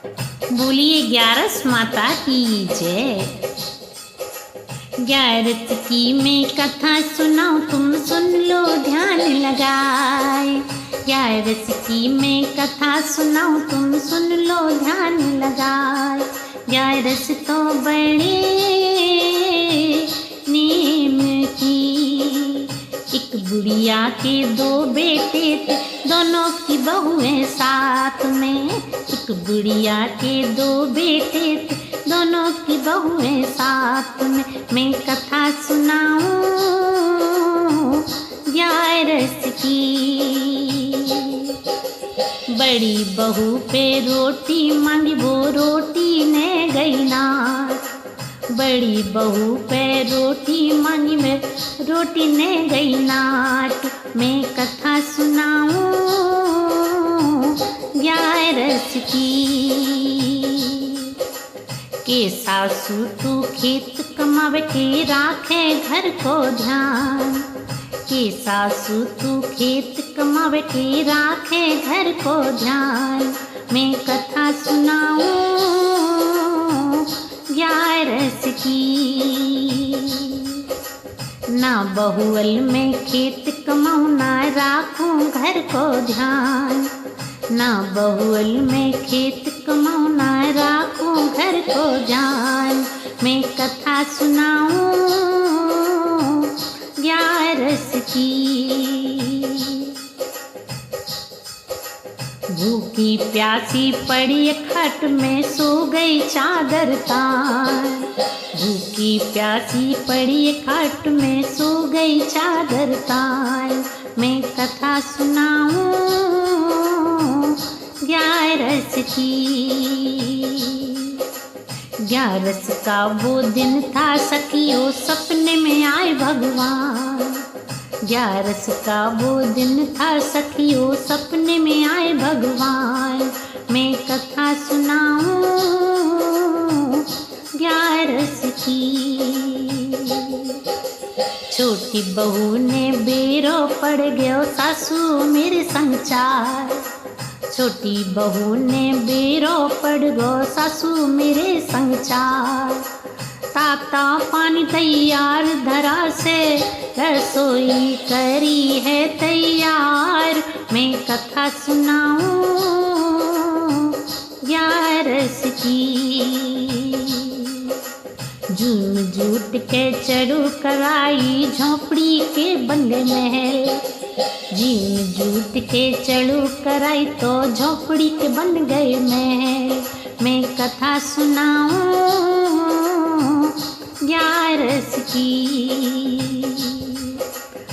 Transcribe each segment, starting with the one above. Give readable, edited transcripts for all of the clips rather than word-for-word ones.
बोलिए ग्यारस माता की जय। ग्यारस की मैं कथा सुनाऊं, तुम सुन लो ध्यान लगाए। ग्यारस की मैं कथा सुनाऊं, तुम सुन लो ध्यान लगाए। ग्यारस तो बड़े नेम की, एक बुढ़िया के दो बेटे थे, दोनों की बहुएं साथ में। एक बुढ़िया के दो बेटे थे, दोनों की बहुएं साथ में। मैं कथा सुनाऊं ग्यारस की। बड़ी बहू पे रोटी मांगी, वो रोटी ने गई नाच। बड़ी बहू पे रोटी मांगी, मैं रोटी ने गई नाच। मैं कथा सुनाऊं ग्यारस की। के सासू तू खेत कमावे, के राखे घर को ध्यान। के सासू तू खेत कमावे, के राखे घर को ध्यान। मैं कथा सुनाऊं ग्यारस की। ना बहुअल में खेत कमाऊं, ना राखूं घर को ध्यान। ना बहुअल में खेत कमाऊं, ना राखूं घर को ध्यान। मैं कथा सुनाऊं ग्यारस की। भूखी प्यासी पड़ी खट में, सो गई चादर तान। भूखी प्यासी पड़ी खट में, सो गई चादर तान। मैं कथा सुनाऊं ग्यारस की। ग्यारस का वो दिन था सखियों, सपने में आए भगवान। ग्यारस का वो दिन था सखियों, सपने में आए भगवान। मैं कथा सुनाऊं ग्यारस की। छोटी बहू ने बेरो पड़ गयो, सासू मेरे संचार। छोटी बहू ने बेरो पड़ गो, सासू मेरे संचार। ताता पानी तैयार धरा से, रसोई करी है तैयार। मैं कथा सुनाऊं ग्यारस की। झूम झूठ के चढ़ू कराई, झोपड़ी के बंदे महल। झूम झूठ के चढ़ू कराई, तो झोपड़ी के बन गए महल। मैं कथा सुनाऊं ग्यारस की।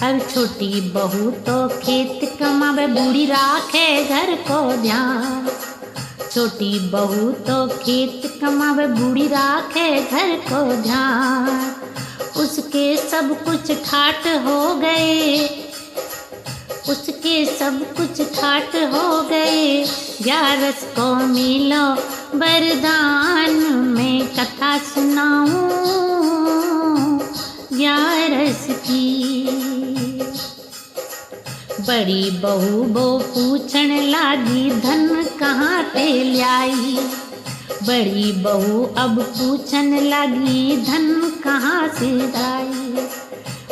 अब छोटी बहू तो खेत कमावे, बूढ़ी राखे घर को ध्यान। छोटी बहू तो खेत कमावे, बूढ़ी राखे घर को ध्यान। उसके सब कुछ ठाट हो गए, उसके सब कुछ ठाट हो गए। ग्यारस को मिलो वरदान। मैं कथा सुनाऊं ग्यारस की। बड़ी बहू वो पूछण लागी, धन कहाँ ते लाई। बड़ी बहू अब पूछन लगी, धन कहाँ से लाई।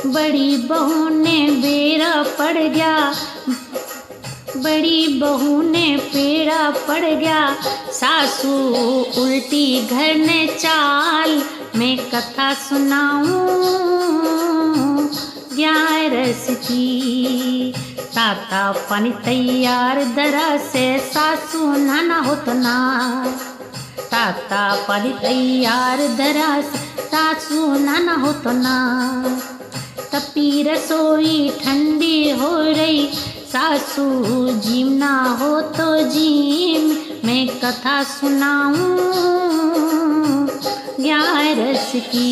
बड़ी बहू ने बेरा पड़ गया, बड़ी बहू ने पेड़ा पड़ गया। सासू उल्टी घर ने चाल। मैं कथा सुनाऊं ग्यारस की। ताता पानी तैयार धरा से, सासू नाना होत ना। ताता पानी तैयार धरा से, सासू नाना होत ना। तपी रसोई ठंडी हो रही, सासू जीमना हो तो जीम। मैं कथा सुनाऊं ग्यारस की।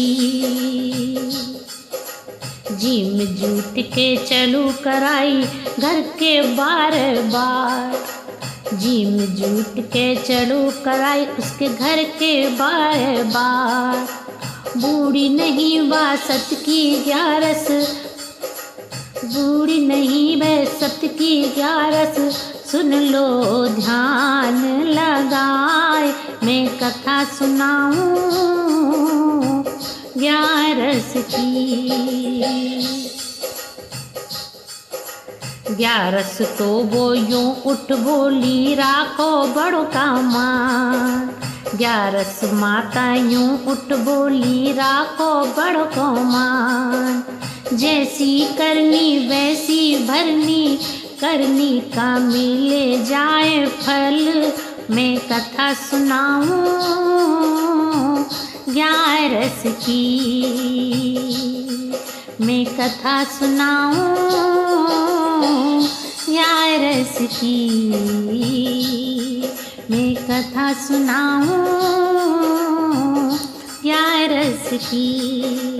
जीम जूट के चलू कराई, घर के बार बार। जीम जूट के चलू कराई, उसके घर के बार बार। बूढ़ी नहीं वासत की ग्यारस, बूढ़ी नहीं वैसत की ग्यारस। सुन लो ध्यान लगाए, मैं कथा सुनाऊं ग्यारस की। ग्यारस तो वो यूं उठ बोली राखो बड़ो का मान। ग्यारस माता यूं उठ बोली राखो बड़ो को मान। जैसी करनी वैसी भरनी करनी का मिले जाए फल। मैं कथा सुनाऊं ग्यारस की। मैं कथा सुनाऊं ग्यारस की। मैं कथा सुनाऊं ग्यारस की।